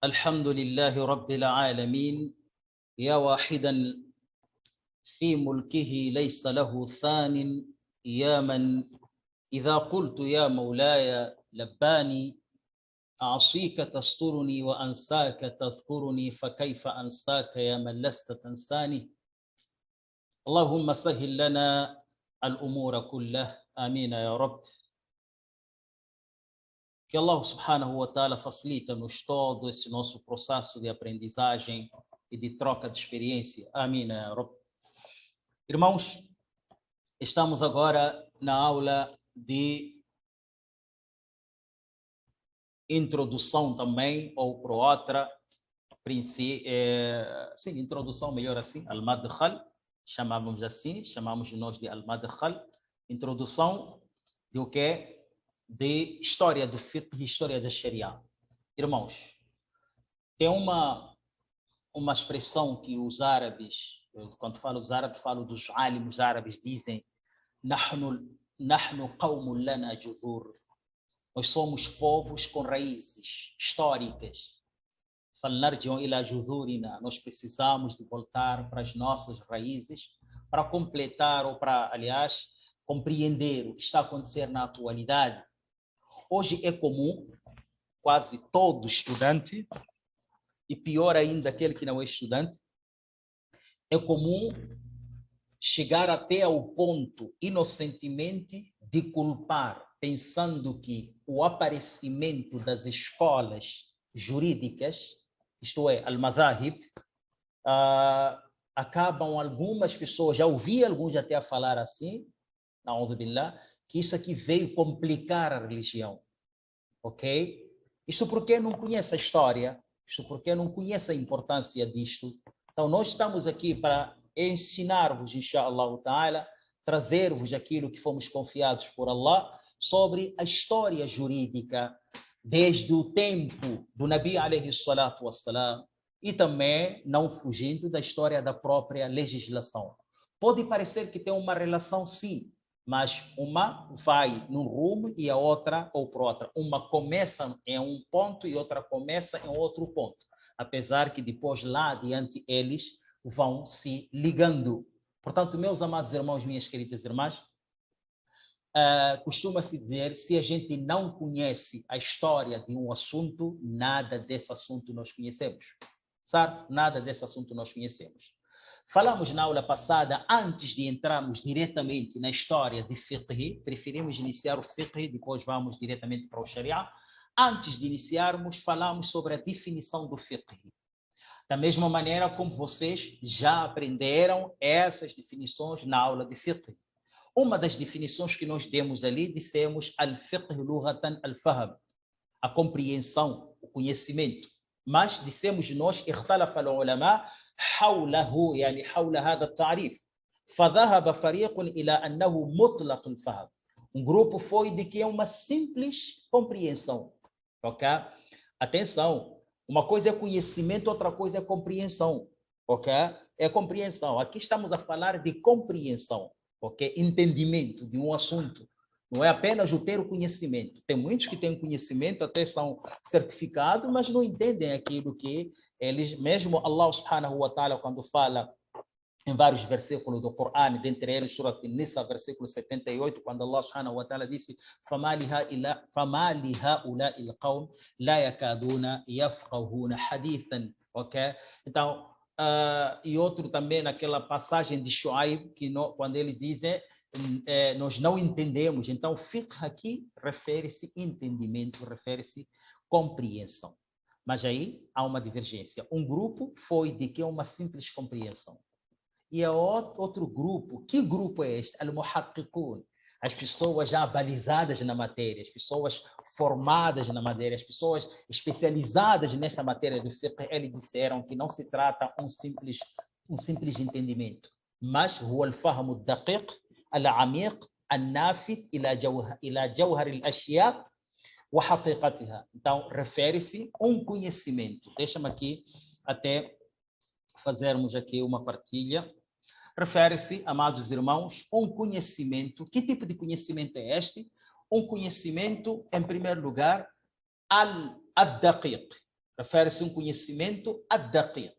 الحمد لله رب العالمين يا واحدا في ملكه ليس له ثان يا من إذا قلت يا مولاي لباني أعصيك تسترني وأنساك تذكرني فكيف أنساك يا من لست تنساني اللهم سهل لنا الأمور كلها آمين يا رب. Que Allah subhanahu wa ta'ala facilita-nos todo esse nosso processo de aprendizagem e de troca de experiência. Amém. Irmãos, estamos agora na aula de introdução também, ou por outra, sim, introdução melhor assim, al-madkhal, chamamos nós de al-madkhal, introdução do que? De história do fiqh, história da Sharia. Irmãos, tem uma expressão que os árabes, quando falo os árabes, falo dos alimos árabes, dizem nahnu qawmun lana juzur. Nós somos povos com raízes históricas. Falnarji'u ila juzurina. Nós precisamos de voltar para as nossas raízes para completar ou para, aliás, compreender o que está a acontecer na atualidade. Hoje é comum, quase todo estudante, e pior ainda aquele que não é estudante, é comum chegar até ao ponto, inocentemente, de culpar, pensando que o aparecimento das escolas jurídicas, isto é, al-madhahib, acabam algumas pessoas, já ouvi alguns até a falar assim, na'udhu billah, que isso aqui veio complicar a religião, ok? Isso porque não conhece a história, isso porque não conhece a importância disto. Então, nós estamos aqui para ensinar-vos, inshallah ta'ala, trazer-vos aquilo que fomos confiados por Allah sobre a história jurídica desde o tempo do Nabi alayhi salatu wassalam e também não fugindo da história da própria legislação. Pode parecer que tem uma relação, sim, mas uma vai num rumo e a outra ou por outra. Uma começa em um ponto e outra começa em outro ponto. Apesar que depois lá adiante eles vão se ligando. Portanto, meus amados irmãos, minhas queridas irmãs, costuma-se dizer, se a gente não conhece a história de um assunto, nada desse assunto nós conhecemos. Sabe? Nada desse assunto nós conhecemos. Falamos na aula passada, antes de entrarmos diretamente na história de fiqh, preferimos iniciar o fiqh, depois vamos diretamente para o Sharia. Antes de iniciarmos, falamos sobre a definição do fiqh. Da mesma maneira como vocês já aprenderam essas definições na aula de fiqh. Uma das definições que nós demos ali, dissemos al-fiqh lughatan al-fahm, a compreensão, o conhecimento. Mas dissemos nós, ikhtalafa al-ulama حوله يعني حول هذا التعريف فذهب فريق إلى أنه مطلق الفهم. Grupo foi de que é uma simples compreensão, ok? Atenção, uma coisa é conhecimento, outra coisa é compreensão, ok? É compreensão. Aqui estamos a falar de compreensão, ok? Entendimento de um assunto. Não é apenas o ter o conhecimento. Tem muitos que têm conhecimento, até são certificados, mas não entendem aquilo que eles, mesmo Allah subhanahu wa ta'ala, quando fala em vários versículos do Corão, dentre eles, Surat An-Nisa, versículo 78, quando Allah subhanahu wa ta'ala disse فَمَا لِهَؤُلَاءِ الْقَوْمِ لَا يَكَادُونَ يَفْقَهُونَ حَدِيثًا. Ok? Então, e outro também naquela passagem de Shu'aib, que quando eles dizem nós não entendemos. Então, fiqh aqui refere-se entendimento, refere-se compreensão. Mas aí há uma divergência. Um grupo foi de que é uma simples compreensão. E outro grupo, que grupo é este? Al-Muhaqqiqun, as pessoas já balizadas na matéria, as pessoas formadas na matéria, as pessoas especializadas nessa matéria do fiqh, eles disseram que não se trata um simples entendimento, mas huwa al-fahm ad-daqiq, al-amiq, an-nafid ila jawhar al-ashya' wa haqiqatiha. Então, refere-se a um conhecimento. Deixa-me aqui até fazermos aqui uma partilha. Refere-se, amados irmãos, a um conhecimento. Que tipo de conhecimento é este? Um conhecimento, em primeiro lugar, al-daqiq. refere-se a um conhecimento ad-daqiq,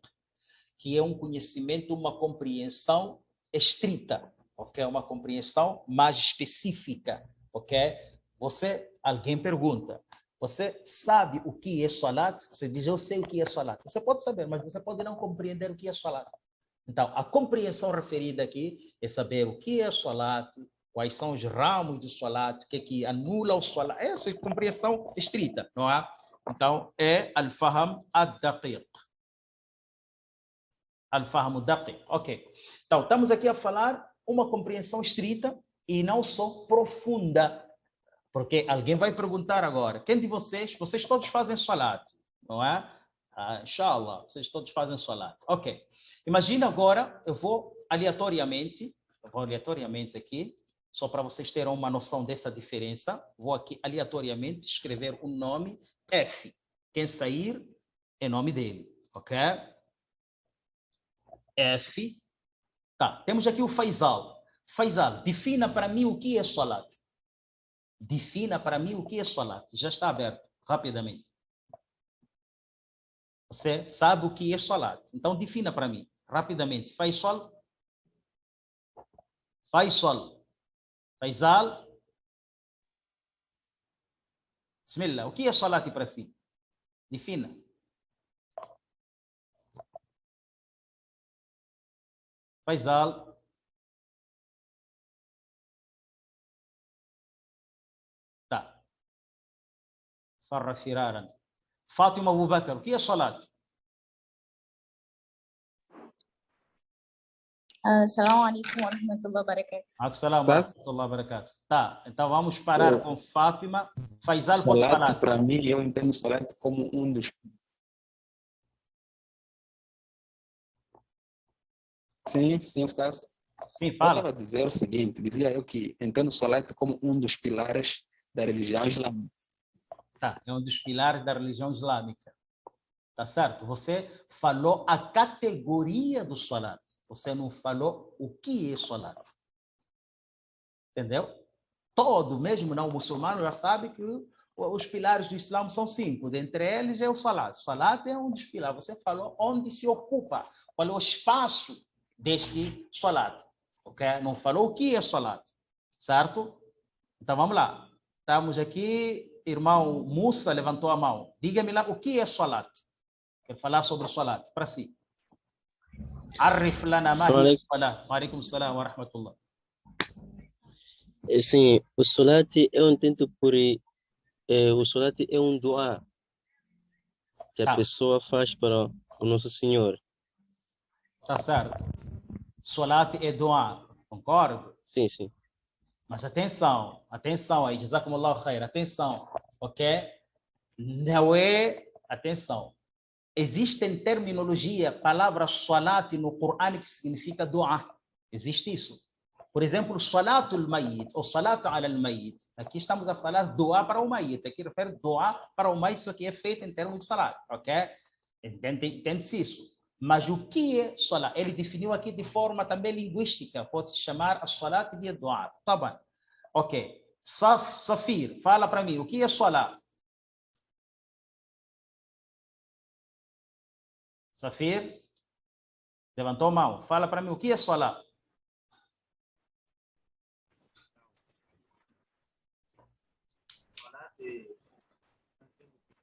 que é um conhecimento, uma compreensão estrita, ok? Uma compreensão mais específica, ok? Alguém pergunta, você sabe o que é salat? Você diz, eu sei o que é salat. Você pode saber, mas você pode não compreender o que é salat. Então, a compreensão referida aqui é saber o que é salat, quais são os ramos do salat, o que anula o salat. Essa é a compreensão estrita, não é? Então, é al-fahm ad-daqiq. Al-fahm ad-daqiq. Ok. Então, estamos aqui a falar uma compreensão estrita e não só profunda. Porque alguém vai perguntar agora, quem de vocês todos fazem salat, não é? Inshallah, vocês todos fazem salat. Ok. Imagina agora, eu vou aleatoriamente aqui, só para vocês terem uma noção dessa diferença, vou aqui aleatoriamente escrever um nome F. Quem sair é nome dele, ok? F. Tá, temos aqui o Faisal. Faisal, defina para mim o que é salat. Defina para mim o que é salat. Já está aberto, rapidamente. Você sabe o que é salat. Então, defina para mim, rapidamente. Faisal. Faisal. Faisal. Bismillah. O que é salat para si? Defina. Faisal. Tá. Farra firaran. Fátima Abubakar. O que é salat? Assalamu alaikum wa rahmatullahi wa barakatuh. Assalamu alaikum wa barakatuh. Tá, então vamos parar com Fátima. Faisal pode falar. Para mim, eu entendo salat como um dos... Sim, Ustaz. Sim, fala. Eu estava a dizer o seguinte, dizia eu que entendo salat como um dos pilares da religião islâmica. Tá, é um dos pilares da religião islâmica. Tá certo? Você falou a categoria do salat. Você não falou o que é salat. Entendeu? Todo, mesmo não muçulmano, já sabe que os pilares do Islã são 5. Dentre eles é o salat. Salat é um dos pilares. Você falou onde se ocupa, qual é o espaço deste salat. Ok? Não falou o que é salat. Certo? Então vamos lá. Estamos aqui, irmão Musa levantou a mão. Diga-me lá o que é salat. Quer falar sobre salat para si. Arif lana ma hiya salat. Wa alaikum salam wa rahmatullah. Sim, o salat eu entendo por o salat é um dua que a pessoa faz para o Nosso Senhor. Tá certo. Salat é dua, concordo? Sim, sim. Mas atenção aí, jazakumullahu khair, atenção, ok? Não é, atenção. Existem terminologia, palavra salat no Corão que significa dua. Existe isso. Por exemplo, salatul mayyit ou salatu ala al-mayyit. Aqui estamos a falar dua para o mayyit. Aqui refere dua para o mayyit, isso aqui é feito em termos de salat, ok? Entende-se isso. Mas o que é salat? Ele definiu aqui de forma também linguística. Pode-se chamar a salat de dua. Tá bom. Ok. Safir, fala para mim, o que é salat? Safir? Levantou a mão. Fala para mim, o que é salat? Salat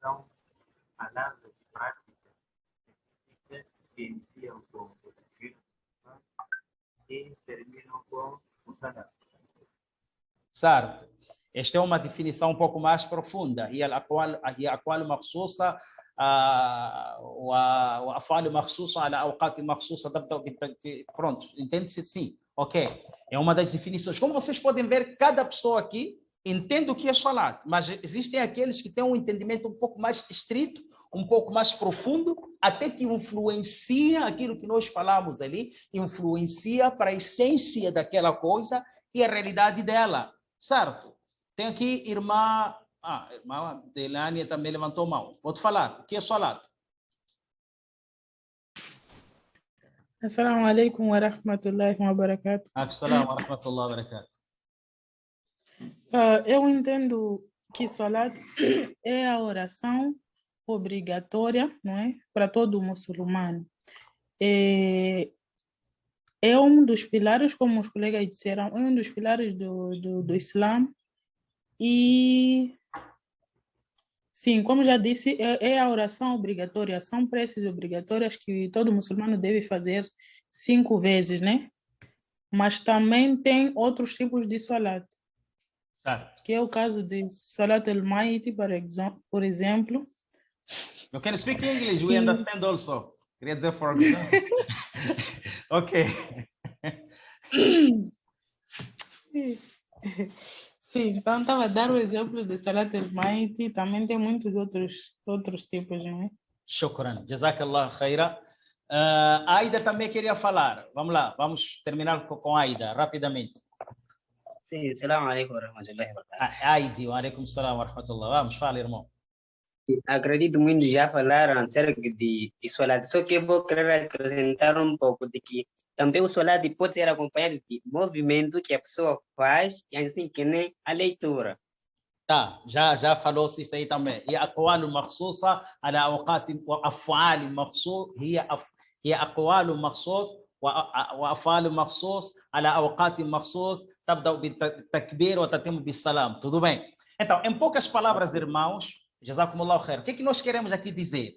são palavras práticas que iniciam com o zikr e terminam com o salat. Certo. Esta é uma definição um pouco mais profunda. هي أقوال مخصوصة وأفعال مخصوصة على أوقات مخصوصة تبدأ pronto, entende-se sim. Ok. É uma das definições. Como vocês podem ver, cada pessoa aqui entende o que é salat, mas existem aqueles que têm um entendimento um pouco mais estrito, um pouco mais profundo, até que influencia aquilo que nós falamos ali, influencia para a essência daquela coisa e a realidade dela. Certo? Tem aqui irmã Delania também levantou a mão. Pode falar. O que é salat? Assalamu alaikum wa rahmatullahi wa barakatuh. Assalamu wa rahmatullahi wa barakatuh. Eu entendo que salat é a oração obrigatória, não é? Para todo muçulmano. É um dos pilares, como os colegas disseram, é um dos pilares do Islã. E, sim, como já disse, é a oração obrigatória. São preces obrigatórias que todo muçulmano deve fazer 5 vezes, né? Mas também tem outros tipos de salat, Certo. que é o caso de Salat al-Maiti, por exemplo. You can speak English, we understand also. Queria dizer for example. Ok. Sim, então estava a dar o exemplo de Salat al-Maiti, também tem muitos outros tipos, não é? Shukran. Jazakallah khaira. A Aida também queria falar. Vamos lá, vamos terminar com a Aida, rapidamente. Sim, Assalamu alaikum warahmatullahi wabarakatuh. Aida, wa alaikum salam wa rahmatullah. Vamos, fala, irmão. Acredito muito já falaram acerca de Salat, só que eu vou querer acrescentar um pouco de que também o Salat pode ser acompanhado de movimento que a pessoa faz, e assim que nem a leitura. Tá, já falou-se isso aí também. E أقوال مخصوصة على أوقات وأفعال مخصوص هي أقوال مخصوص وأفعال مخصوص على أوقات مخصوص تبدأ بالتكبير وتتم بالسلام. Tudo bem? Então, em poucas palavras, irmãos, jazakumullahu khair, o que é que nós queremos aqui dizer?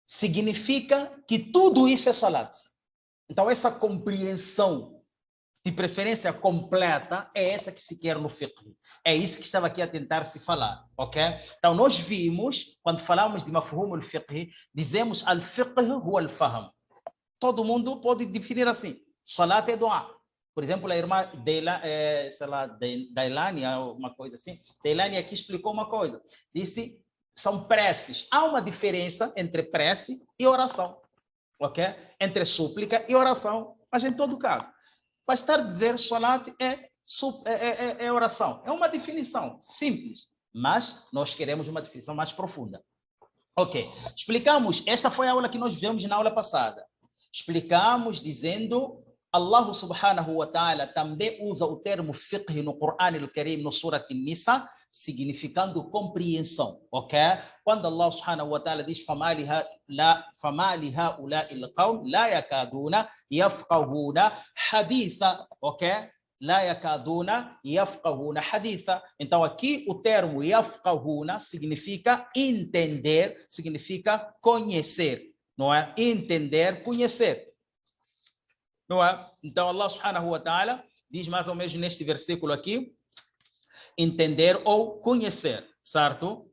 Significa que tudo isso é salat. Então, essa compreensão, de preferência completa, é essa que se quer no fiqh. É isso que estava aqui a tentar se falar, ok? Então, nós vimos, quando falamos de mafhum al-fiqh, dizemos al-fiqh huwa al-fahm. Todo mundo pode definir assim. Salat é dua. Por exemplo, a irmã Dailania, uma coisa assim, Dailania aqui explicou uma coisa. Disse, são preces. Há uma diferença entre prece e oração, ok? Entre súplica e oração, mas em todo caso. Bastar dizer salat é oração. É uma definição simples, mas nós queremos uma definição mais profunda. Ok, explicamos, esta foi a aula que nós vimos na aula passada. Explicamos dizendo, Allah subhanahu wa ta'ala também usa o termo fiqh no Corão al-Karim, no Surat An-Nisa, significando compreensão, ok? Quando Allah subhanahu wa ta'ala diz فَمَا لِهَؤُلَاءِ الْقَوْمِ لَا يَكَادُونَ يَفْقَهُونَ حَدِيثًا, ok? لَا يَكَادُونَ يَفْقَهُونَ حَدِيثًا. Então aqui o termo يَفْقَهُونَ significa entender, significa conhecer, não é? Entender, conhecer. Não é? Então Allah subhanahu wa ta'ala diz mais ou menos neste versículo aqui, entender ou conhecer, certo?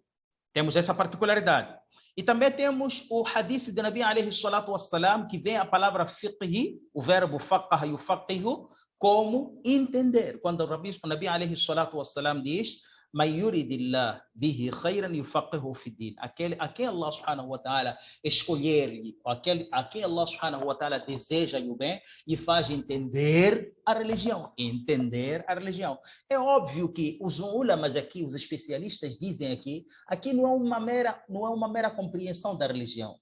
Temos essa particularidade. E também temos o hadith de Nabi alayhi salatu wassalam, que vem a palavra fiqh, o verbo faqaha yufaqihu, como entender. Quando o Nabi alayhi salatu wassalam diz, man yuridillah bihi khayran yufaqihu fi din. Aquele Allah subhanahu wa ta'ala escolher-lhe, aquele Allah subhanahu wa ta'ala deseja-lhe o bem e faz entender a religião. Entender a religião. É óbvio que os ulamas aqui, os especialistas dizem aqui não é uma mera compreensão da religião.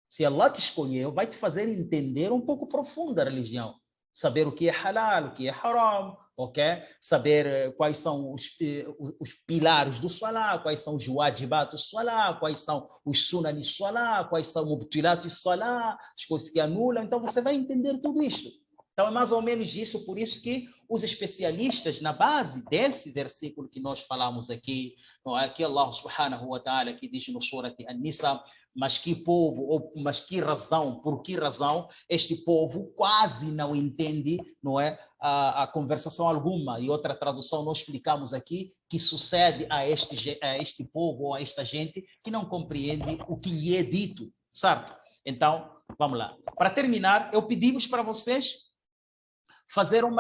Se Allah te escolheu, vai te fazer entender um pouco profundo da religião. Saber o que é halal, o que é haram, ok? Saber quais são os pilares do salah, quais são os wajibat do salah, quais são os sunan do salah, quais são os mubtilat do salah, as coisas que anulam. Então você vai entender tudo isso. Então é mais ou menos isso, por isso que os especialistas, na base desse versículo que nós falamos aqui, não é? Que Allah subhanahu wa ta'ala que diz no Surat An-Nisa, mas que povo, mas que razão, por que razão este povo quase não entende, não é, a conversação alguma. E outra tradução nós explicamos aqui que sucede a este povo ou a esta gente que não compreende o que lhe é dito, certo? Então, vamos lá. Para terminar, eu pedimos para vocês fazerem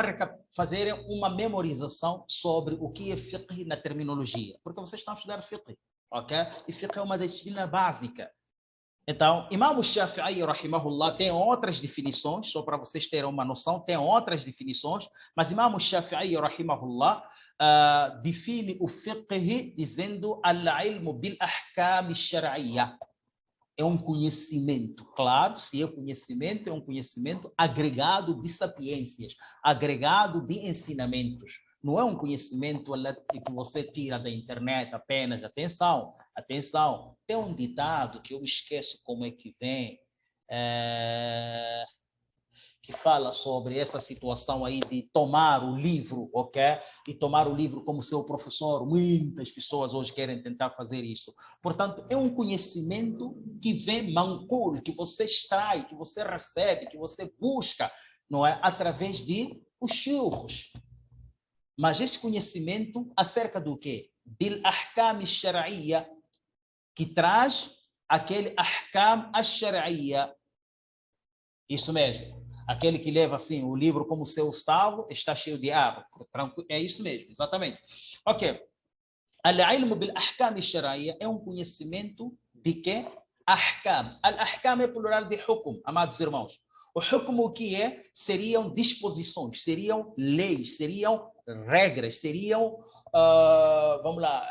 uma memorização sobre o que é fiqh na terminologia, porque vocês estão a estudar fiqh, ok? E fiqh é uma disciplina básica. Então, Imam Shafi'i, rahimahullah, tem outras definições, só para vocês terem uma noção, tem outras definições, mas Imam Shafi'i, rahimahullah, define o fiqh dizendo al-ilmu bil-ahkam ash-shar'iyya. É um conhecimento, claro, se é conhecimento, é um conhecimento agregado de sapiências, agregado de ensinamentos. Não é um conhecimento que você tira da internet apenas, atenção, Atenção, tem um ditado que eu me esqueço como é que vem, que fala sobre essa situação aí de tomar o livro, ok? E tomar o livro como seu professor. Muitas pessoas hoje querem tentar fazer isso. Portanto, é um conhecimento que vem manculo, que você extrai, que você recebe, que você busca, não é? Através de os shuyukhs. Mas esse conhecimento acerca do quê? Bil ahkam ash-shar'iyya, que traz aquele ahkam ash-shar'iyya. Isso mesmo. Aquele que leva assim o livro como seu estalo está cheio de água. É isso mesmo, exatamente. Ok. Al-ilm bil ahkam ash-shar'iyya é um conhecimento de que ahkam. Al-ahkam é plural de hukm, amados irmãos. O hukm o que é? Seriam disposições, seriam leis, seriam regras, seriam vamos lá,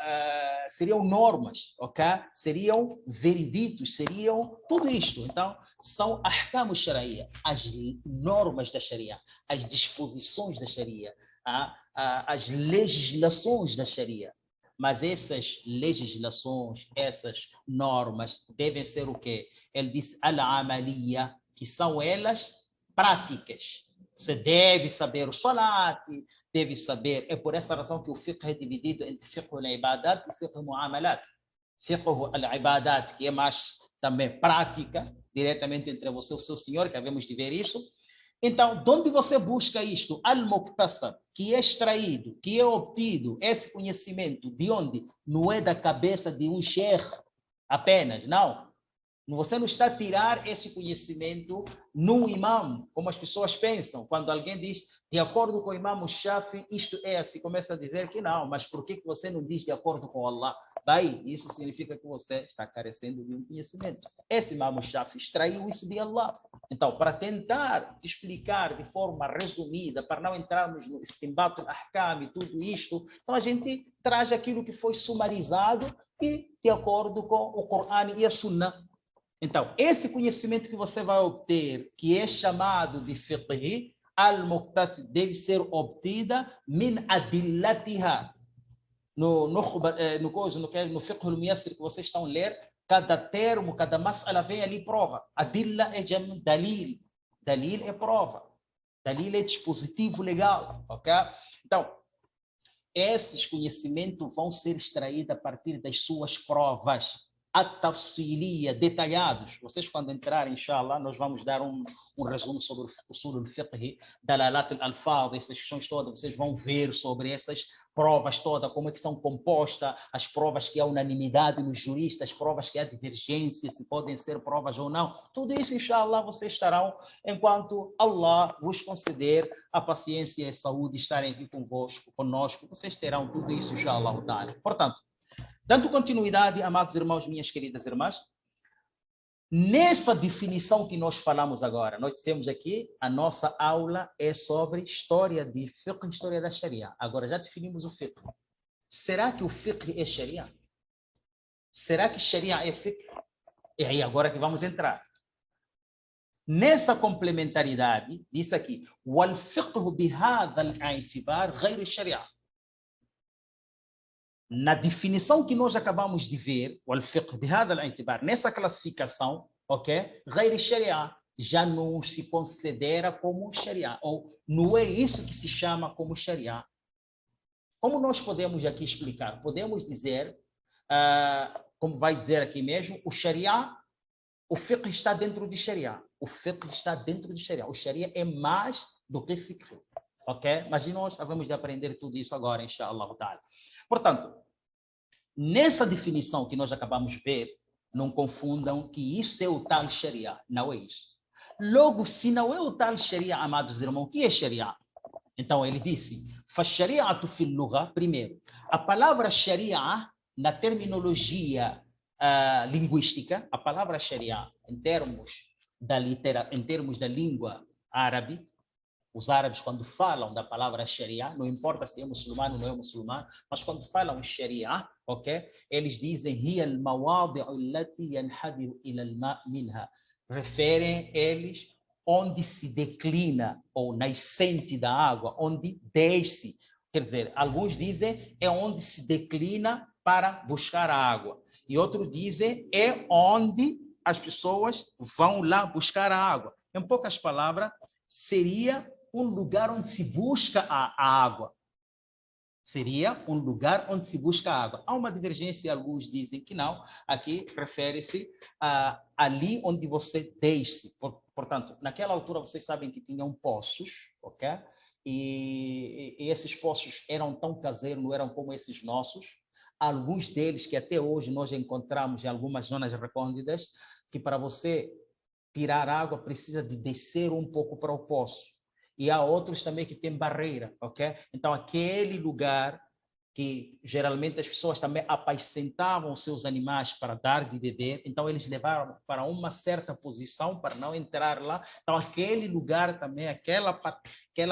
seriam normas, ok? Seriam vereditos, seriam tudo isto. Então, são ahkam ash-shar'iyya, as normas da Sharia, as disposições da Sharia, as legislações da Sharia. Mas essas legislações, essas normas, devem ser o quê? Ele disse al-amaliyya, que são elas práticas. Você deve saber o salat, deve saber. É por essa razão que o fiqh é dividido entre fiqh al-ibadat e fiqh al-muamalat. Fiqh al-ibadat, que é mais também prática, diretamente entre você e o seu senhor, que havemos de ver isso. Então, de onde você busca isto? Al-muktasab, que é extraído, que é obtido, esse conhecimento, de onde? Não é da cabeça de um sheikh apenas, não. Você não está a tirar esse conhecimento num imam, como as pessoas pensam. Quando alguém diz, de acordo com o imam Shafi, isto é assim, começa a dizer que não, mas por que você não diz de acordo com Allah? Daí, isso significa que você está carecendo de um conhecimento. Esse imam Shafi extraiu isso de Allah. Então, para tentar te explicar de forma resumida, para não entrarmos no istinbat al-ahkam e tudo isto, então a gente traz aquilo que foi sumarizado e de acordo com o Corão e a Sunnah. Então, esse conhecimento que você vai obter, que é chamado de fiqh, al-muqtasid, deve ser obtida min adillatiha. No fiqh al-muyassir que vocês estão a ler, cada termo, cada mas'ala vem ali prova. Adilla é dalil. Dalil é prova. Dalil é dispositivo legal. Ok? Então, esses conhecimentos vão ser extraídos a partir das suas provas. At-tafsiliya, detalhados. Vocês, quando entrarem, inshallah, nós vamos dar um resumo sobre o usul al-fiqh, dalalat al-alfaz, essas questões todas. Vocês vão ver sobre essas provas todas, como é que são compostas, as provas que há unanimidade nos juristas, as provas que há divergência, se podem ser provas ou não. Tudo isso, inshallah, vocês estarão, enquanto Allah vos conceder a paciência e a saúde, estarem aqui conosco, vocês terão tudo isso, inshallah. Portanto, dando continuidade, amados irmãos, minhas queridas irmãs, nessa definição que nós falamos agora, nós dissemos aqui, a nossa aula é sobre história de fiqh, história da Sharia. Agora já definimos o fiqh. Será que o fiqh é Sharia? Será que Sharia é fiqh? É aí agora que vamos entrar. Nessa complementaridade, diz aqui, wal fiqh bihadha al-i'tibar ghayr Sharia. Na definição que nós acabamos de ver, o al-fiqh bihadha al-i'tibar, nessa classificação, ok? Ghayr Sharia, já não se considera como Sharia, ou não é isso que se chama como Sharia. Como nós podemos aqui explicar? Podemos dizer, como vai dizer aqui mesmo, o Sharia, o fiqh está dentro de Sharia. O fiqh está dentro de Sharia. O Sharia é mais do que fiqh, ok? Mas nós vamos aprender tudo isso agora, inshallah. Portanto, nessa definição que nós acabamos de ver, não confundam que isso é o tal Sharia. Não é isso. Logo, se não é o tal Sharia, amados irmãos, o que é Sharia? Então, ele disse, فَالشَّرِيعَةُ فِي اللُّغَةِ, primeiro, a palavra Sharia, na terminologia linguística, a palavra Sharia, em termos da língua árabe, os árabes, quando falam da palavra Sharia, não importa se é muçulmano ou não é muçulmano, mas quando falam Sharia, ok? Eles dizem هي المواضع التي ينحدر إلى الماء منها. Referem eles onde se declina, ou nascente da água, onde desce. Quer dizer, alguns dizem é onde se declina para buscar a água. E outros dizem é onde as pessoas vão lá buscar a água. Em poucas palavras, seria um lugar onde se busca a água. Seria um lugar onde se busca água. Há uma divergência, alguns dizem que não. Aqui refere-se ali onde você desce. Portanto, naquela altura vocês sabem que tinham poços, ok? E esses poços eram tão caseiros, não eram como esses nossos. Alguns deles que até hoje nós encontramos em algumas zonas recônditas, que para você tirar água precisa de descer um pouco para o poço. E há outros também que têm barreira, ok? Então, aquele lugar que geralmente as pessoas também apacentavam os seus animais para dar de beber, então eles levaram para uma certa posição para não entrar lá. Então, aquele lugar também, aquela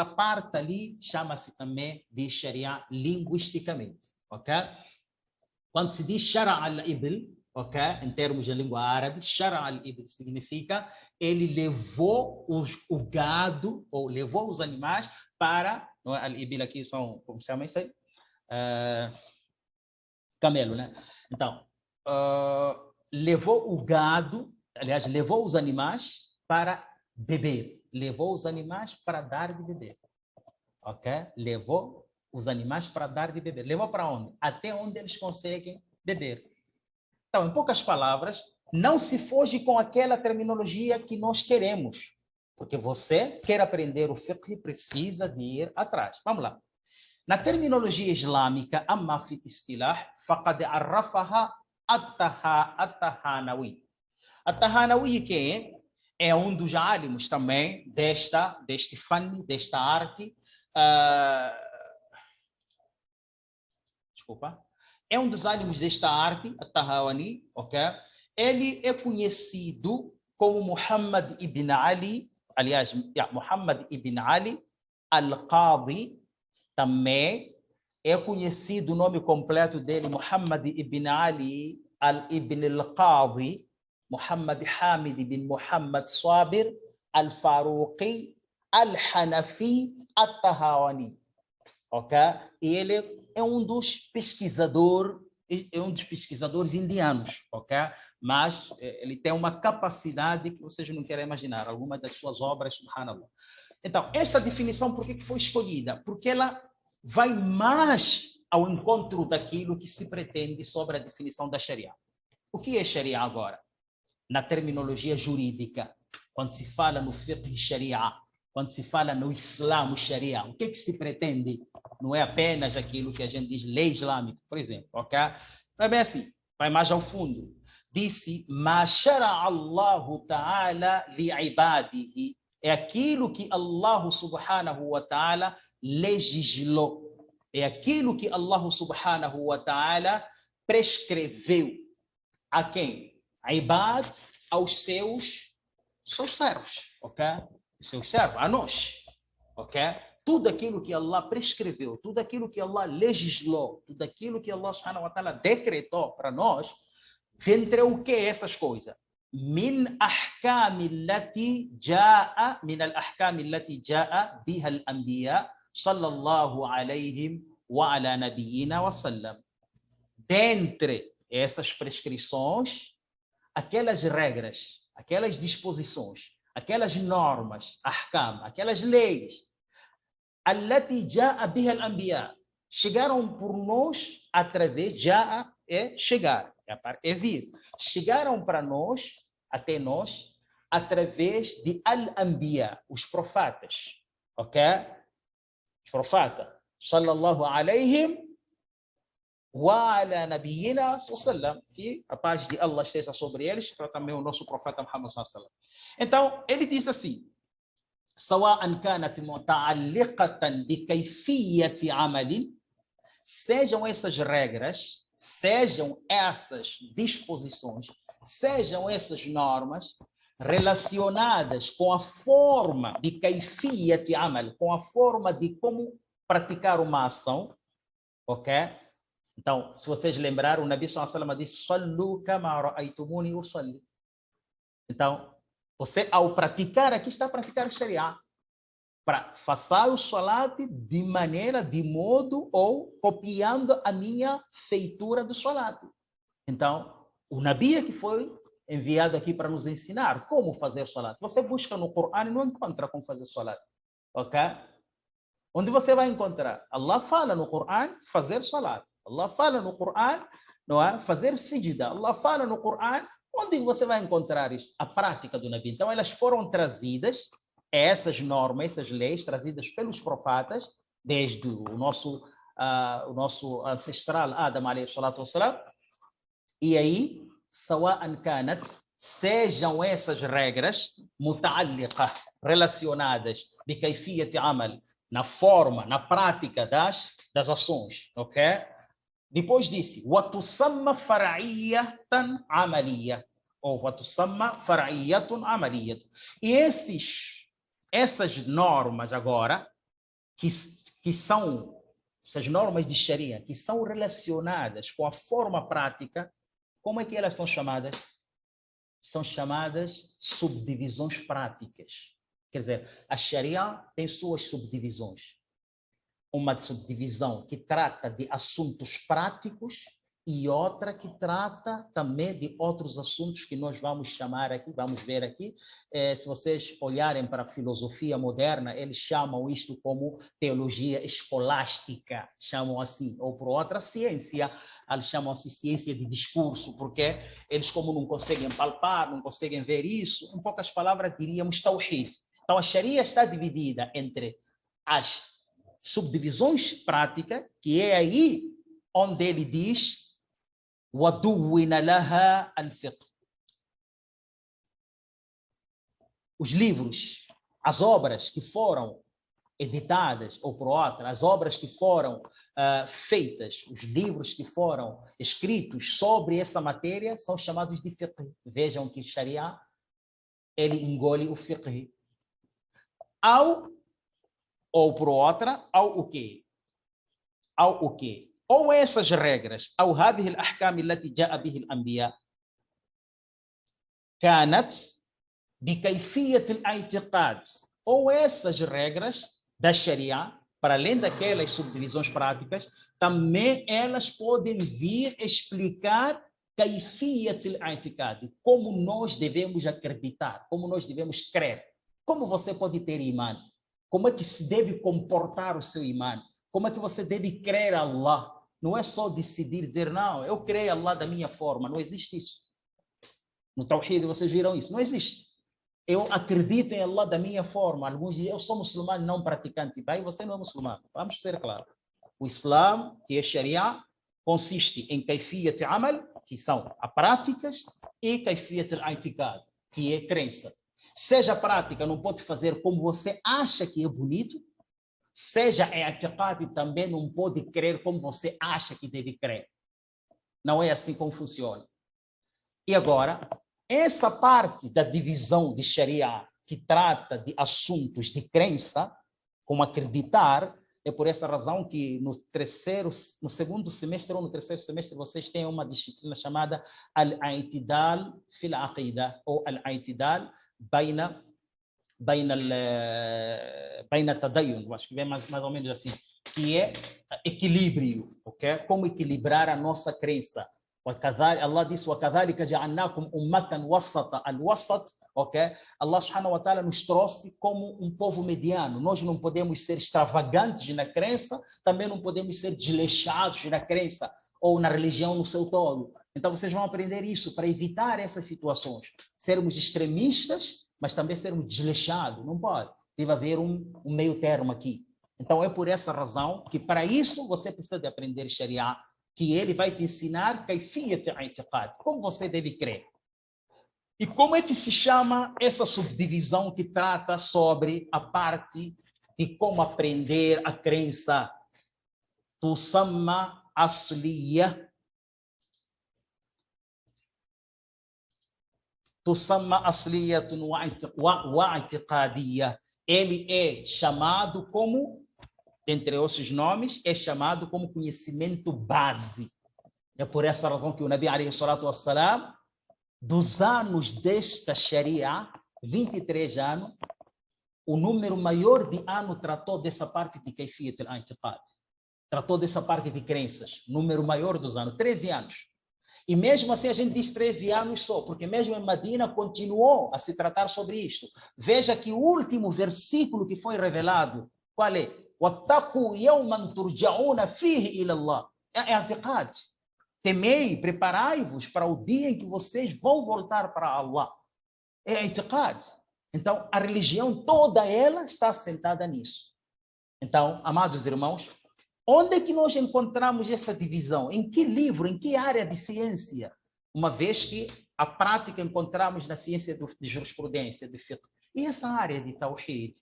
parte ali, chama-se também de Sharia linguisticamente, ok? Quando se diz Shara al-Ibl, ok? Em termos de língua árabe, Shara al-Ibl significa ele levou o gado, ou levou os animais para... Al-Ibl aqui são, como se chama isso aí? Camelo, né? Então, levou o gado, aliás, levou os animais para beber. Levou os animais para dar de beber. Ok? Levou os animais para dar de beber. Levou para onde? Até onde eles conseguem beber. Então, em poucas palavras, não se foge com aquela terminologia que nós queremos. Porque você quer aprender o fiqh, precisa de ir atrás. Vamos lá. Na terminologia islâmica, amma fi istilah, faqad arrafaha at-Tahanawi. At-Tahanawi que é um dos alimos também deste fani, desta arte. Desculpa. É um dos alimos desta arte, at-Tahawani, ok? Ele é conhecido como Muhammad ibn Ali, aliás, Muhammad ibn Ali al-Qadi. Também é conhecido o nome completo dele, Muhammad ibn Ali ibn al-Qadi, Muhammad Hamid ibn Muhammad Sabir al-Faruqi al-Hanafi at-Tahawani. Ok? E ele é um dos pesquisadores indianos, ok? Mas ele tem uma capacidade que vocês não querem imaginar, algumas das suas obras, subhanallah. Então, essa definição, por que foi escolhida? Porque ela vai mais ao encontro daquilo que se pretende sobre a definição da Sharia. O que é Sharia agora? Na terminologia jurídica, quando se fala no fiqh Sharia, quando se fala no Islã Sharia, o que se pretende? Não é apenas aquilo que a gente diz lei islâmica, por exemplo, ok? Não é bem assim, vai mais ao fundo. Disse, ma shara'a Allahu ta'ala li'ibadihi. É aquilo que Allah subhanahu wa ta'ala legislou. É aquilo que Allah subhanahu wa ta'ala prescreveu. A quem? A ibad, aos seus servos, ok? Os seus servos, a nós, ok? Tudo aquilo que Allah prescreveu, tudo aquilo que Allah legislou, tudo aquilo que Allah subhanahu wa ta'ala decretou para nós, dentre o que essas coisas? من أحكام التي جاء من الأحكام التي جاء بها الأنبياء صلى الله عليهم وعلى نبينا وسلم. Dentre essas prescrições, aquelas regras, aquelas disposições, aquelas normas, ahkam, aquelas leis, التي جاء بها الأنبياء, chegaram por nós através, جاء é chegar, é vir, chegaram para nós, até nós, através de al-anbiya, os profetas, ok? Os profetas, sallallahu alayhim wa ala nabiyina sallam, que a paz de Allah esteja sobre eles, para também o nosso profeta Muhammad sallam. Então, ele diz assim, سواء كانت متعلقة بكيفية عمل, sejam essas regras, sejam essas disposições, sejam essas normas relacionadas com a forma de kayfiyat amal, com a forma de como praticar uma ação, ok? Então, se vocês lembraram, o Nabi sallallahu alaihi wasallam disse: "Sallu kama ra'aytumuni usalli". Então, você ao praticar aqui está a praticar a Sharia. Para fazer o salat de maneira, de modo ou copiando a minha feitura do salat. Então, O Nabi é que foi enviado aqui para nos ensinar como fazer salat. Você busca no Corão e não encontra como fazer salat. Ok? Onde você vai encontrar? Allah fala no Corão fazer salat. Allah fala no Corão, não é? Fazer sijda. Allah fala no Corão. Onde você vai encontrar isso? A prática do Nabi. Então, elas foram trazidas, essas normas, essas leis, trazidas pelos profetas, desde o nosso ancestral Adam, alayhi salatu wassalam. E aí, sawa'an kanat, sejam essas regras muta'alliqa, relacionadas de kayfiyat amal, na forma, na prática das ações, ok? Depois disse, وَتُسَمَّ فَرْعِيَّةً عَمَلِيَّةً, ou وَتُسَمَّ فَرْعِيَّةٌ عَمَلِيَّةٌ. E essas normas agora, que são essas normas de Sharia, que são relacionadas com a forma prática, como é que elas são chamadas? São chamadas subdivisões práticas. Quer dizer, a Sharia tem suas subdivisões. Uma subdivisão que trata de assuntos práticos e outra que trata também de outros assuntos que nós vamos chamar aqui, vamos ver aqui. Se vocês olharem para a filosofia moderna, eles chamam isto como teologia escolástica, chamam assim, ou por outra ciência, eles chamam assim ciência de discurso, porque eles como não conseguem palpar, não conseguem ver isso, em poucas palavras diríamos tawhid. Então a Sharia está dividida entre as subdivisões práticas, que é aí onde ele diz وَدُوِّنَ لَهَا الْفِقْهِ. Os livros, as obras que foram editadas, ou por outra, as obras que foram feitas, os livros que foram escritos sobre essa matéria são chamados de fiqh. Vejam que Sharia, ele engole o fiqh. Ou por outra, ao o quê? Ao o quê? Ou essas regras, أو هذه الأحكام التي جاء به الأنبياء كانت بكيفية الاعتقاد. Ou essas regras da Sharia, para além daquelas subdivisões práticas, também elas podem vir explicar كيفية الاعتقاد, como nós devemos acreditar, como nós devemos crer. Como você pode ter imã? Como é que se deve comportar o seu imã? Como é que você deve crer a Allah? Não é só decidir, dizer, não, eu creio a Allah da minha forma. Não existe isso. No Tawhid, vocês viram isso? Não existe. Eu acredito em Allah da minha forma. Alguns dizem, eu sou muçulmano não praticante. Bem, você não é muçulmano. Vamos ser claros. O Islã, que é Sharia, consiste em kayfiyat amal, que são as práticas, e kayfiyat al-i'tiqad, que é crença. Seja prática, não pode fazer como você acha que é bonito, seja i'tiqad também não pode crer como você acha que deve crer. Não é assim como funciona. E agora, essa parte da divisão de Sharia que trata de assuntos de crença, como acreditar, é por essa razão que no segundo semestre ou no terceiro semestre vocês têm uma disciplina chamada Al-I'tidal fil Aqida, ou Al-I'tidal baina tadayun, acho que vem mais ou menos assim, que é equilíbrio, ok? Como equilibrar a nossa crença. Allah disse, وَكَذَلِكَ جَعَلْنَاكُمْ أُمَّةً وَسَطًا. Al-wasat, ok? Allah subhanahu wa ta'ala nos trouxe como um povo mediano. Nós não podemos ser extravagantes na crença, também não podemos ser desleixados na crença ou na religião no seu todo. Então vocês vão aprender isso para evitar essas situações. Sermos extremistas, mas também sermos desleixados. Não pode. Deve haver um meio termo aqui. Então é por essa razão que para isso você precisa de aprender Sharia, que ele vai te ensinar kayfiyat i'tiqad, como você deve crer. E como é que se chama essa subdivisão que trata sobre a parte de como aprender a crença? Tusamma asliya. Tusamma asliyatun wa i'tiqadiyya. Ele é chamado como, entre outros nomes, é chamado como conhecimento base. É por essa razão que o Nabi alayhi salatu wassalam, dos anos desta Sharia, 23 anos, o número maior de anos tratou dessa parte de kayfiyat al-i'tiqad. Tratou dessa parte de crenças. Número maior dos anos, 13 anos. E mesmo assim a gente diz 13 anos só, porque mesmo em Medina continuou a se tratar sobre isto. Veja que o último versículo que foi revelado, qual é? وَاتَّقُوا يَوْمًا تُرْجَعُونَ فِيهِ إِلَى اللَّهِ. É i'tiqad. Temei, preparai-vos para o dia em que vocês vão voltar para Allah. É i'tiqad. Então, a religião toda ela está assentada nisso. Então, amados irmãos, onde é que nós encontramos essa divisão? Em que livro, em que área de ciência? Uma vez que a prática encontramos na ciência de jurisprudência, de fiqh. E essa área de tawhid?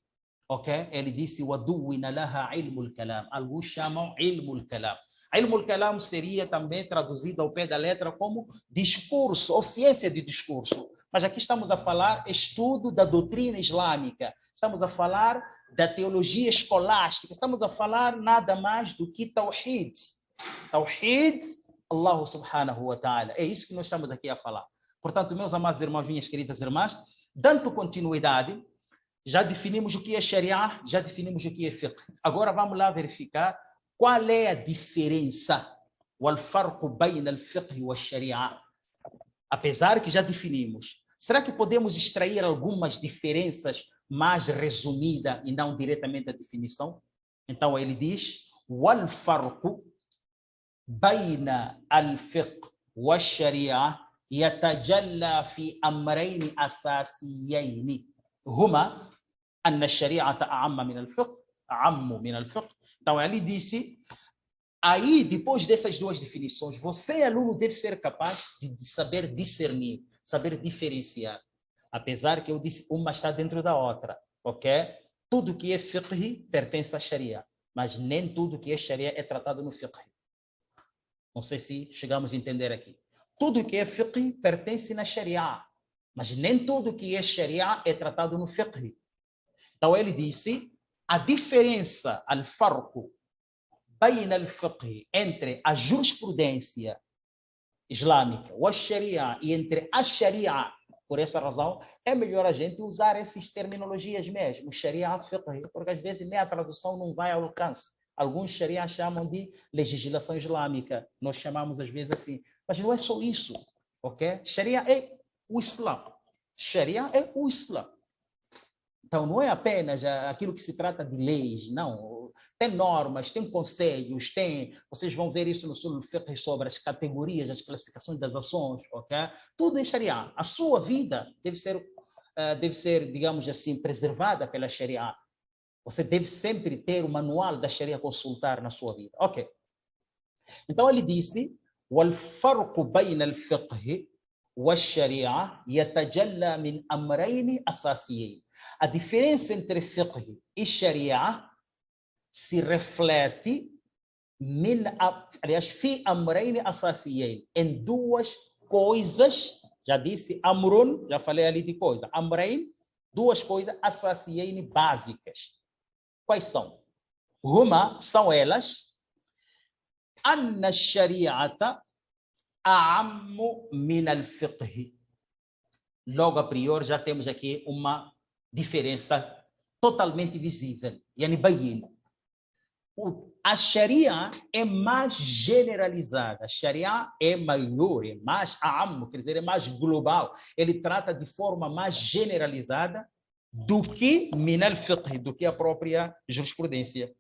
Ok? Ele disse, وَدُوِّنَ لَهَا عِلْمُ الْكَلَامِ. Alguns chamam ilmu al-kalam. Ilmu al-kalam seria também traduzido ao pé da letra como discurso, ou ciência de discurso. Mas aqui estamos a falar estudo da doutrina islâmica. Estamos a falar da teologia escolástica. Estamos a falar nada mais do que tawhid. Tawhid, Allah subhanahu wa ta'ala. É isso que nós estamos aqui a falar. Portanto, meus amados irmãos, minhas queridas irmãs, dando continuidade, já definimos o que é Sharia, já definimos o que é fiqh. Agora vamos lá verificar qual é a diferença, o farqu bayna al-fiqh wa sharia. Apesar que já definimos, será que podemos extrair algumas diferenças mais resumidas e não diretamente a definição? Então ele diz, wal farqu bayna al-fiqh wa sharia yatajalla fi amrayn asasiyayn. Huma anna ash-shari'ata a'amma min al-fiqh, a'ammu min al-fiqh. Então ele disse, aí depois dessas duas definições, você aluno deve ser capaz de saber discernir, saber diferenciar. Apesar que eu disse, uma está dentro da outra, ok? Tudo que é fiqh pertence à Sharia, mas nem tudo que é Sharia é tratado no fiqh. Não sei se chegamos a entender aqui. Tudo que é fiqh pertence na Sharia, mas nem tudo que é Sharia é tratado no fiqh. Então ele disse, a diferença, al-farqu, bayna al-fiqh, entre a jurisprudência islâmica, ou a Sharia, e entre a Sharia, por essa razão, é melhor a gente usar essas terminologias mesmo, Sharia, fiqh, porque às vezes nem a tradução não vai ao alcance. Alguns Sharia chamam de legislação islâmica, nós chamamos às vezes assim, mas não é só isso, ok? Sharia é o Islã, Sharia é o Islã. Então, não é apenas aquilo que se trata de leis, não. Tem normas, tem conselhos, vocês vão ver isso no Usul Fiqh sobre as categorias, as classificações das ações, ok? Tudo em Sharia. A sua vida deve ser, digamos assim, preservada pela Sharia. Você deve sempre ter o manual da Sharia a consultar na sua vida, ok? Então, ele disse, وَالْفَرْقُ بَيْنَ الْفِقْهِ وَالشَّرِيعَةِ يَتَجَلَّى مِنْ أَمْرَيْنِ أَسَاسِيَيْنِ. A diferença entre fiqh e sharia se reflete fi amrayn asasiyayn, em duas coisas, já disse amrun, já falei ali de coisa, amrayn, duas coisas asasiyayn básicas. Quais são? Huma, são elas, anna ash-shari'ata a'ammu min al-fiqh. Logo a priori já temos aqui uma diferença totalmente visível. Yani bayin. A Sharia é mais generalizada. A Sharia é maior, é mais a'am, quer dizer, é mais global. Ele trata de forma mais generalizada do que min al-fiqh, do que a própria jurisprudência.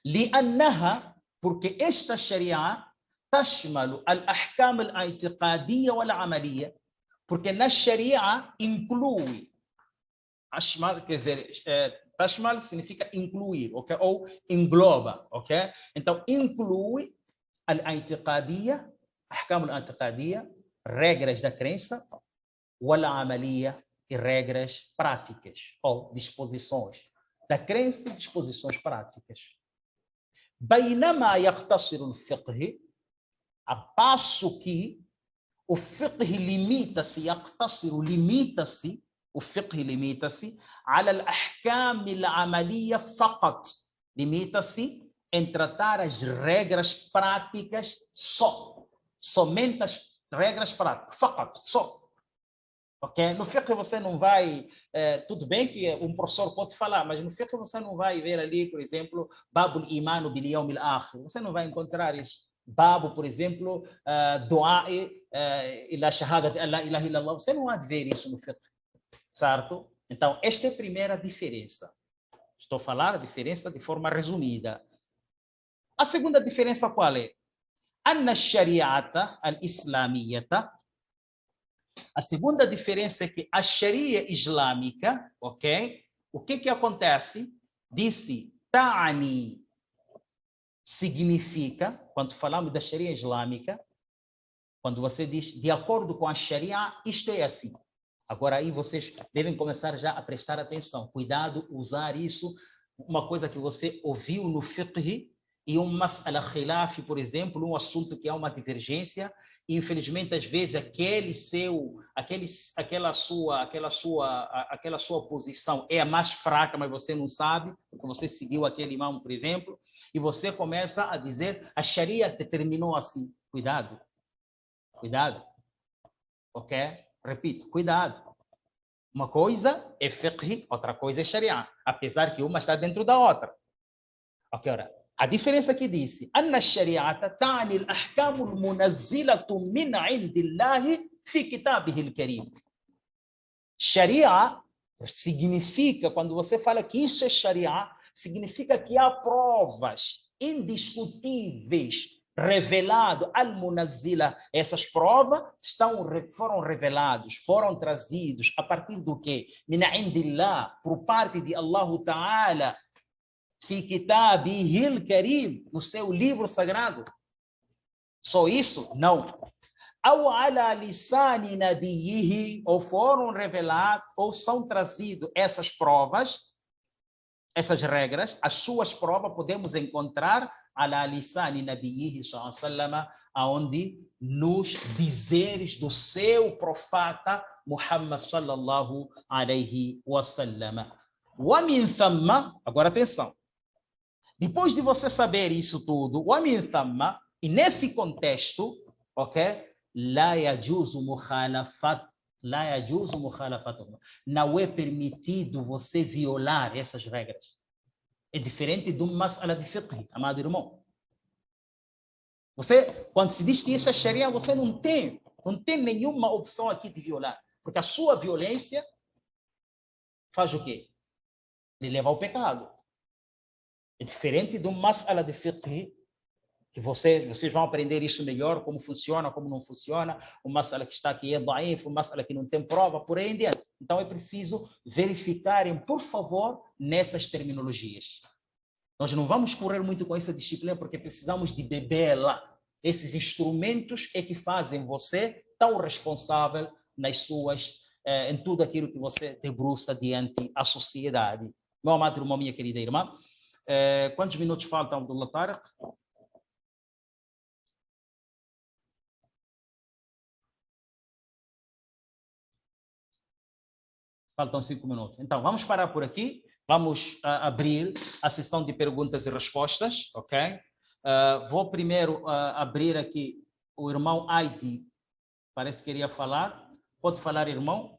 لأنها, porque esta Sharia تشمل الأحكام الاعتقادية والعملية, porque na Sharia inclui, ashmal, quer dizer, tashmal significa incluir, ok? Ou engloba, ok? Então, inclui al-i'tiqadiyya, ahkam al-i'tiqadiyya, regras da crença, wal-amaliyya, e regras práticas, ou disposições da crença e disposições práticas. بينما يقتصر الفقه, a passo que o fiqh limita-se, limita-se, o fiqh limita-se على الأحكام العملية فقط, limita-se em tratar as regras práticas só, somente as regras práticas, فقط, só. Ok? No fiqh você não vai, tudo bem que um professor pode falar, mas no fiqh você não vai ver ali, por exemplo, babul imanu bil yawm al-akhir, você não vai encontrar isso. Babo, por exemplo, doa ila shahadat la ilaha illallah. Você não há de ver isso no fiqh, certo? Então, esta é a primeira diferença. Estou a falar a diferença de forma resumida. A segunda diferença qual é? Anna shari'ata al-islamiyata. A segunda diferença é que a sharia islâmica, ok? O que acontece? Disse ta'ani significa, quando falamos da sharia islâmica, quando você diz de acordo com a sharia, isto é assim. Agora aí vocês devem começar já a prestar atenção. Cuidado, usar isso, uma coisa que você ouviu no fiqh e um mas'ala khilaf, por exemplo, um assunto que há uma divergência, e infelizmente às vezes aquela sua posição é a mais fraca, mas você não sabe, porque você seguiu aquele imam, por exemplo, e você começa a dizer a sharia determinou assim. Cuidado. Cuidado. Ok? Repito, cuidado. Uma coisa é fiqh, outra coisa é sharia, apesar que uma está dentro da outra. Ok, ora, a diferença que disse, anna shari'ata ta'ni al-ahkam al-munazzilatu min 'indillahi fi kitabihi al-karim. Sharia significa, quando você fala que isso é sharia, significa que há provas indiscutíveis revelado al-munazzila. Essas provas foram revelados, foram trazidos a partir do quê? Min 'indillah, por parte de Allah Ta'ala, fi kitabihi al-karim, no seu livro sagrado. Só isso? Não. Ou ala lisani nabiyhi, ou foram revelados, ou são trazidos essas provas, essas regras, as suas provas podemos encontrar ala lisani nabiyhi sallallahu alaihi wasallam, aonde nos dizeres do seu profeta Muhammad sallallahu alaihi wasallam. Wa min thamma, agora atenção. Depois de você saber isso tudo, wa min thamma, e nesse contexto, ok? La yajuzu mukhalafat, la yajuzu mukhalafatuhum. Não é permitido você violar essas regras. É diferente de uma mas'ala de fiqh, amado irmão. Você, quando se diz que isso é sharia, você não tem nenhuma opção aqui de violar, porque a sua violência faz o quê? Lhe leva ao pecado. É diferente de uma mas'ala de fiqh, que vocês vão aprender isso melhor, como funciona, como não funciona, uma mas'ala que está aqui é da'if, uma mas'ala que não tem prova, por aí em diante. Então é preciso verificarem, por favor, nessas terminologias. Nós não vamos correr muito com essa disciplina, porque precisamos de bebê-la. Esses instrumentos é que fazem você tão responsável em tudo aquilo que você debruça diante da sociedade. Meu amado irmão, minha querida irmã, quantos minutos faltam, Abdullah Tariq? Faltam 5 minutos. Então, vamos parar por aqui. Vamos abrir a sessão de perguntas e respostas, ok? Vou primeiro abrir aqui o irmão Aidi. Parece que queria falar. Pode falar, irmão?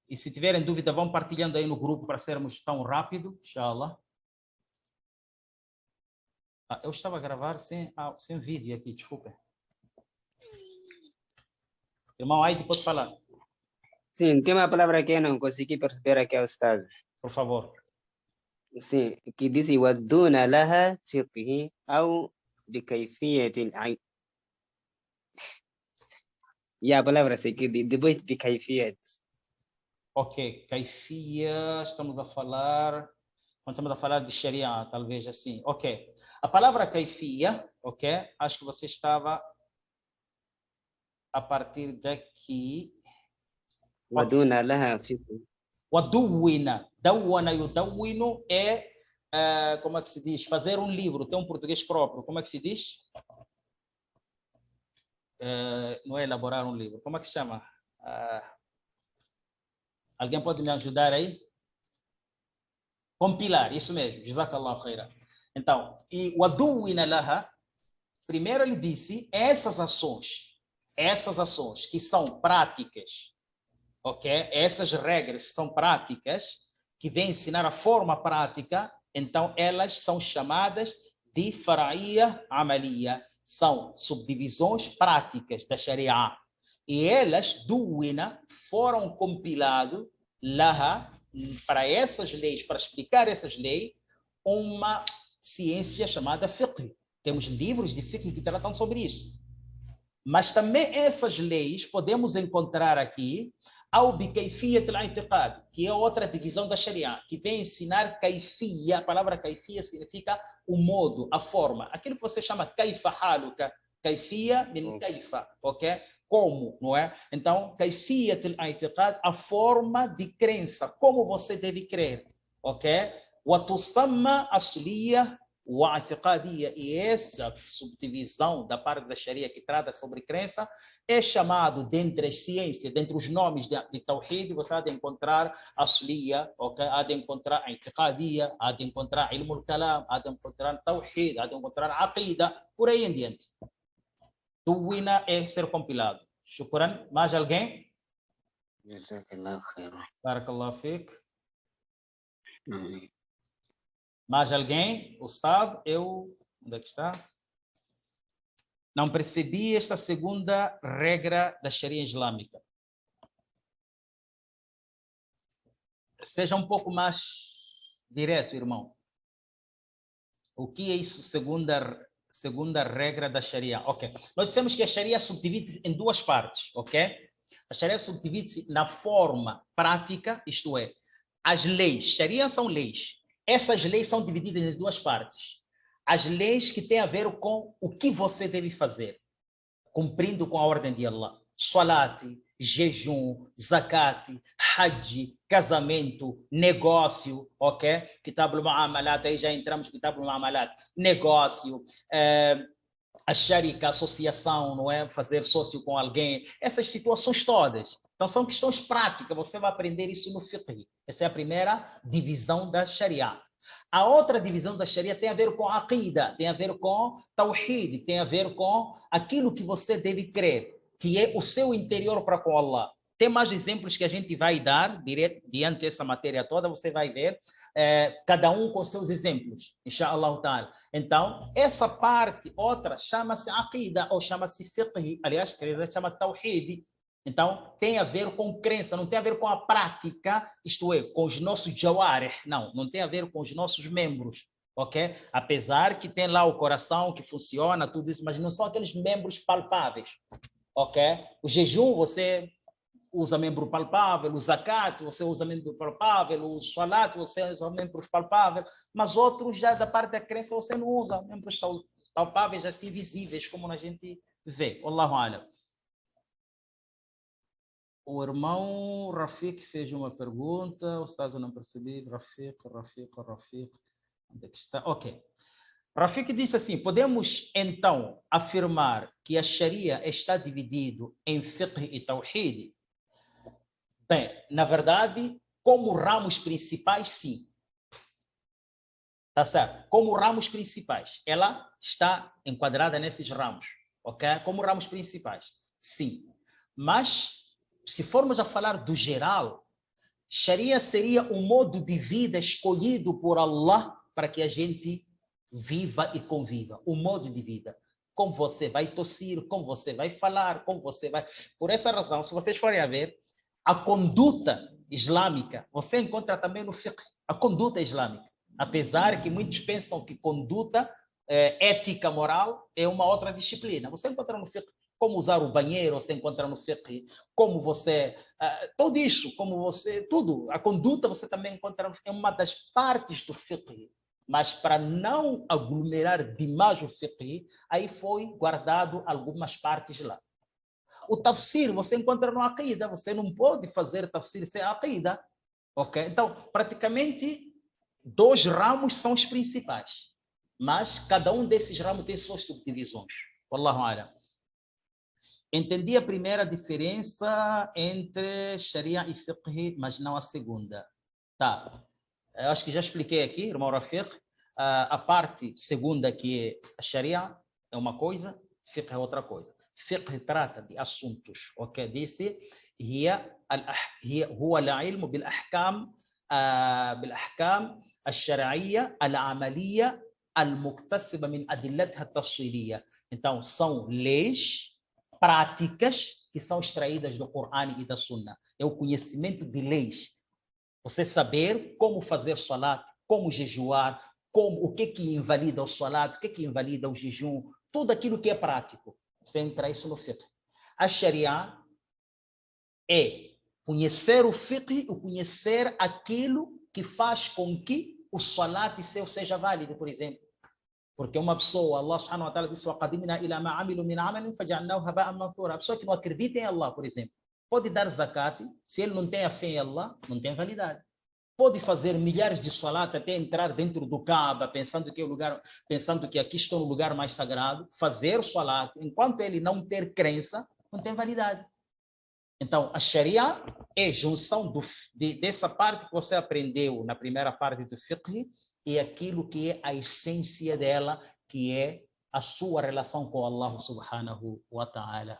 E se tiverem dúvida, vão partilhando aí no grupo para sermos tão rápido, inshallah. Eu estava a gravar sem vídeo aqui, desculpa. Irmão Aidi, pode falar. Sim, tem uma palavra que eu não consegui perceber aqui ao Estado. Por favor. Sim, que diz waduna laha fiqhi ou bikayfiyatin ayn. E a palavra seguinte, depois de bikayfiyat. Ok, kaifia, estamos a falar de sharia, talvez assim. Ok. A palavra kaifia, ok? Acho que você estava a partir daqui. Waduna laha fiqhi. Waduwina. Dawana yudawinu é, como é que se diz? Fazer um livro, tem um português próprio. Como é que se diz? Não é elaborar um livro. Como é que se chama? Alguém pode me ajudar aí? Compilar, isso mesmo. Jazakallahu khaira. Então, e waduwina laha, primeiro ele disse, essas ações que são práticas, ok? Essas regras são práticas, que vêm ensinar a forma prática, então elas são chamadas de fara'iyya amaliya. são subdivisões práticas da Sharia. E elas, foram compiladas lá para essas leis, para explicar essas leis, uma ciência chamada fiqh. Temos livros de fiqh que tratam sobre isso. Mas também essas leis podemos encontrar aqui ao bikayfiyat al-i'tiqad, que é outra divisão da Sharia, que vem ensinar kayfiyya. A palavra kayfiyya significa o modo, a forma. Aquilo que você chama kayfa haluka, kayfiyya min kayfa, ok? Como, não é? Então, kayfiyat al-i'tiqad, a forma de crença, como você deve crer, ok? Wa tusamma asliyya wa i'tiqadiyya. E essa subdivisão da parte da Sharia que trata sobre crença é chamado, dentre as ciências, dentre os nomes de Tawhid, você há de encontrar asliyya, ok? Há de encontrar i'tiqadiyya, há de encontrar ilm al-kalam, há de encontrar Tawhid, há de encontrar aqida, por aí em diante. Duwina é ser compilado. Shukran. Mais alguém? Jazakallah khairan. Barakallahu fiqh. Mais alguém? Ustad, onde é que está? Não percebi esta segunda regra da Sharia islâmica. Seja um pouco mais direto, irmão. O que é isso, segunda regra da Sharia? Ok. Nós dissemos que a Sharia subdivide em duas partes, ok? A Sharia subdivide-se na forma prática, isto é, as leis. Sharia são leis. Essas leis são divididas em duas partes. As leis que têm a ver com o que você deve fazer, cumprindo com a ordem de Allah. Salat, jejum, zakat, hajj, casamento, negócio, ok? Kitab al-Mu'amalat, aí já entramos no Kitab al-Mu'amalat. Negócio, a sharika, associação, não é? Fazer sócio com alguém. Essas situações todas. Então, são questões práticas. Você vai aprender isso no fiqh. Essa é a primeira divisão da Sharia. A outra divisão da Sharia tem a ver com a aqida, tem a ver com tawhid, tem a ver com aquilo que você deve crer, que é o seu interior para com Allah. Tem mais exemplos que a gente vai dar diante dessa matéria toda, você vai ver, cada um com seus exemplos, inshallah ta'ala. Então, essa parte, outra, chama-se aqida, ou chama-se fiqh, aliás, chama tawhid. Então, tem a ver com crença, não tem a ver com a prática, isto é, com os nossos jawarih, não tem a ver com os nossos membros, ok? Apesar que tem lá o coração que funciona, tudo isso, mas não são aqueles membros palpáveis, ok? O jejum, você usa membro palpável, o zakat, você usa membro palpável, o salat, você usa membros palpáveis, mas outros já da parte da crença você não usa membros palpáveis, assim, visíveis, como a gente vê. Allahu a'lam. O irmão Rafik fez uma pergunta, o Estado não percebi. Rafik. Onde é que está? Ok. Rafik disse assim, podemos então afirmar que a Sharia está dividido em fiqh e tawhid? Bem, na verdade, como ramos principais, sim. Tá certo? Como ramos principais. Ela está enquadrada nesses ramos, ok? Como ramos principais, sim. Mas se formos a falar do geral, Sharia seria um modo de vida escolhido por Allah para que a gente viva e conviva. O modo de vida. Como você vai tossir, como você vai falar, como você vai... Por essa razão, se vocês forem a ver, a conduta islâmica, você encontra também no fiqh, a conduta islâmica. Apesar que muitos pensam que conduta ética, moral, é uma outra disciplina. Você encontra no fiqh. Como usar o banheiro, você encontra no fiqh, como você, tudo isso, como você, tudo, a conduta você também encontra, é uma das partes do fiqh, mas para não aglomerar demais o fiqh, aí foi guardado algumas partes lá. O tafsir você encontra no aqida, você não pode fazer tafsir sem aqida, ok? Então, praticamente, 2 ramos são os principais, mas cada um desses ramos tem suas subdivisões. Wallahu a'lam. Entendi a primeira diferença entre Sharia e Fiqh, mas não a segunda. Tá. Eu acho que já expliquei aqui, irmão Rafiq. A parte segunda, que é a Sharia, é uma coisa, Fiqh é outra coisa. Fiqh trata de assuntos, ok? Disse, هو العلم بالأحكام الشرعية العملية المكتسبة من أدلتها التفصيلية. Então, são leis práticas que são extraídas do Corão e da Sunna. É o conhecimento de leis. Você saber como fazer salat, como jejuar, o que invalida o salat, o que invalida o jejum, tudo aquilo que é prático. Você entra isso no fiqh. A Sharia é conhecer o fiqh e conhecer aquilo que faz com que o salat seu seja válido, por exemplo. Porque uma pessoa, Allah subhanahu wa ta'ala disse: وَقَدِمْنَا إِلَى مَا عَمِلُوا مِنْ عَمَلٍ فَجَعَلْنَاهُ هَبَاءً مَنْثُورًا. A pessoa que não acredita em Allah, por exemplo, pode dar zakat, se ele não tem a fé em Allah, não tem validade. Pode fazer milhares de salat até entrar dentro do Kaaba, pensando que aqui estou no lugar mais sagrado, fazer salat, enquanto ele não ter crença, não tem validade. Então, a Sharia é junção dessa parte que você aprendeu na primeira parte do fiqh e aquilo que é a essência dela, que é a sua relação com Allah subhanahu wa ta'ala.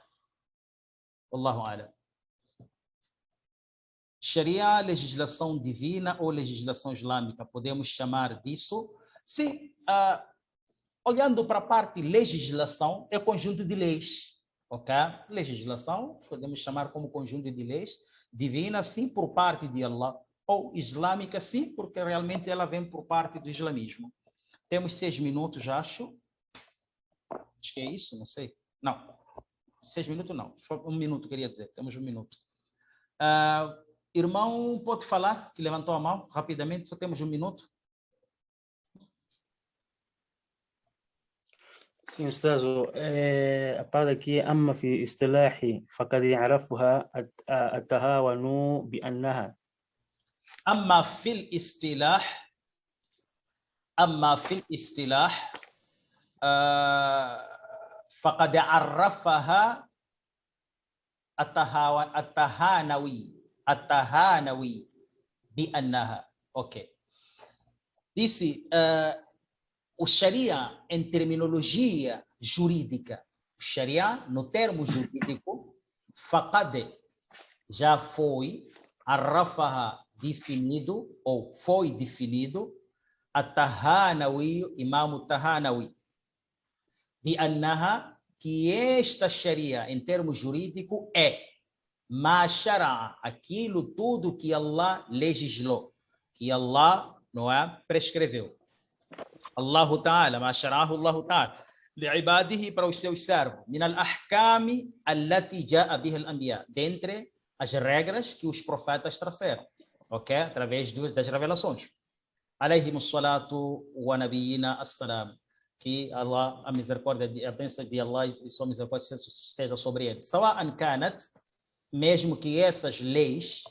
Wallahu a'lam. Sharia, legislação divina ou legislação islâmica, podemos chamar disso? Sim, olhando para a parte legislação, é conjunto de leis. Ok? Legislação, podemos chamar como conjunto de leis. Divina, sim, por parte de Allah. Ou islâmica, sim, porque realmente ela vem por parte do islamismo. Temos 6 minutos, acho. Acho que é isso, não sei. Não, 6 minutos não. 1 minuto, queria dizer. Temos 1 minuto. Irmão, pode falar, que levantou a mão rapidamente, só temos 1 minuto. sim, أستاذ أبارك أما في اصطلاح فقد يعرفها التهاون بأنها أما في الاصطلاح فقد عرفها التهانوي بأنها. Ok. Disse, o Sharia em terminologia jurídica, Sharia no termo jurídico, faqad já foi, arrafaha definido, ou foi definido, at-Tahanawi, Imam Tahanawi, de annaha, que esta Sharia em termo jurídico é ma shara'a, aquilo tudo que Allah legislou, que Allah, não é, prescreveu. Allah Ta'ala, ma shara'ahu Allah Ta'ala li'ibadihi, para os seus servos, min al-ahkami allati ja'a biha al-anbiya, dentre as regras que os profetas trouxeram, ok? Através das revelações. Alayhim as-salatu wa nabiyina as-salam. Que Allah, a misericórdia, a bênção de Allah e sua misericórdia esteja sobre eles. Sawa'an kanat, mesmo que essas leis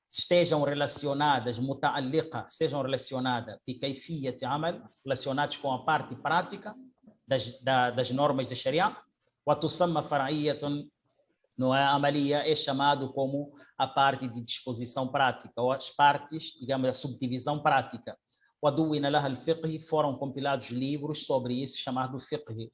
estejam relacionadas, muta'alliqa, estejam relacionadas, de kayfiyat amal, relacionadas com a parte prática das normas de Sharia, wa tusamma far'iyatun, não é, amalia, é chamado como a parte de disposição prática, ou as partes, digamos, a subdivisão prática. Waduwina laha al-fiqh, foram compilados livros sobre isso, chamado fiqh.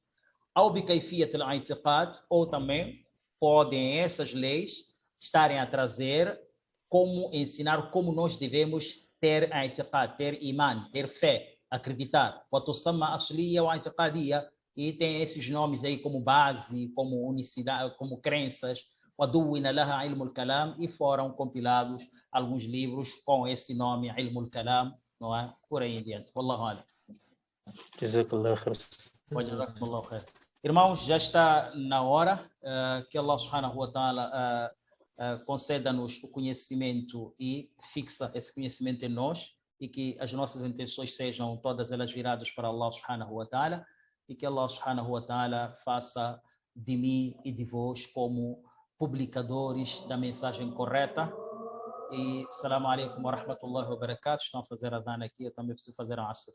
Ou bi kayfiyat al-i'tiqad, ou também podem essas leis estarem a trazer como ensinar como nós devemos ter i'tiqad, ter iman, ter fé, acreditar. Watusamma asliya wa i'tiqadiyya, e tem esses nomes aí como base, como unicidade, como crenças. Waduwina laha ilm al-kalam, e foram compilados alguns livros com esse nome, ilm al-kalam, não é? Por aí em diante. Wallahu a'lam. Jazakallah khair. Jazakallah khair. Irmãos, já está na hora, que Allah subhanahu wa ta'ala conceda-nos o conhecimento e fixa esse conhecimento em nós, e que as nossas intenções sejam todas elas viradas para Allah subhanahu wa ta'ala, e que Allah subhanahu wa ta'ala faça de mim e de vós como publicadores da mensagem correta. E assalamu alaikum wa rahmatullahi wa barakatuh. Estão a fazer a dana aqui, eu também preciso fazer a asr.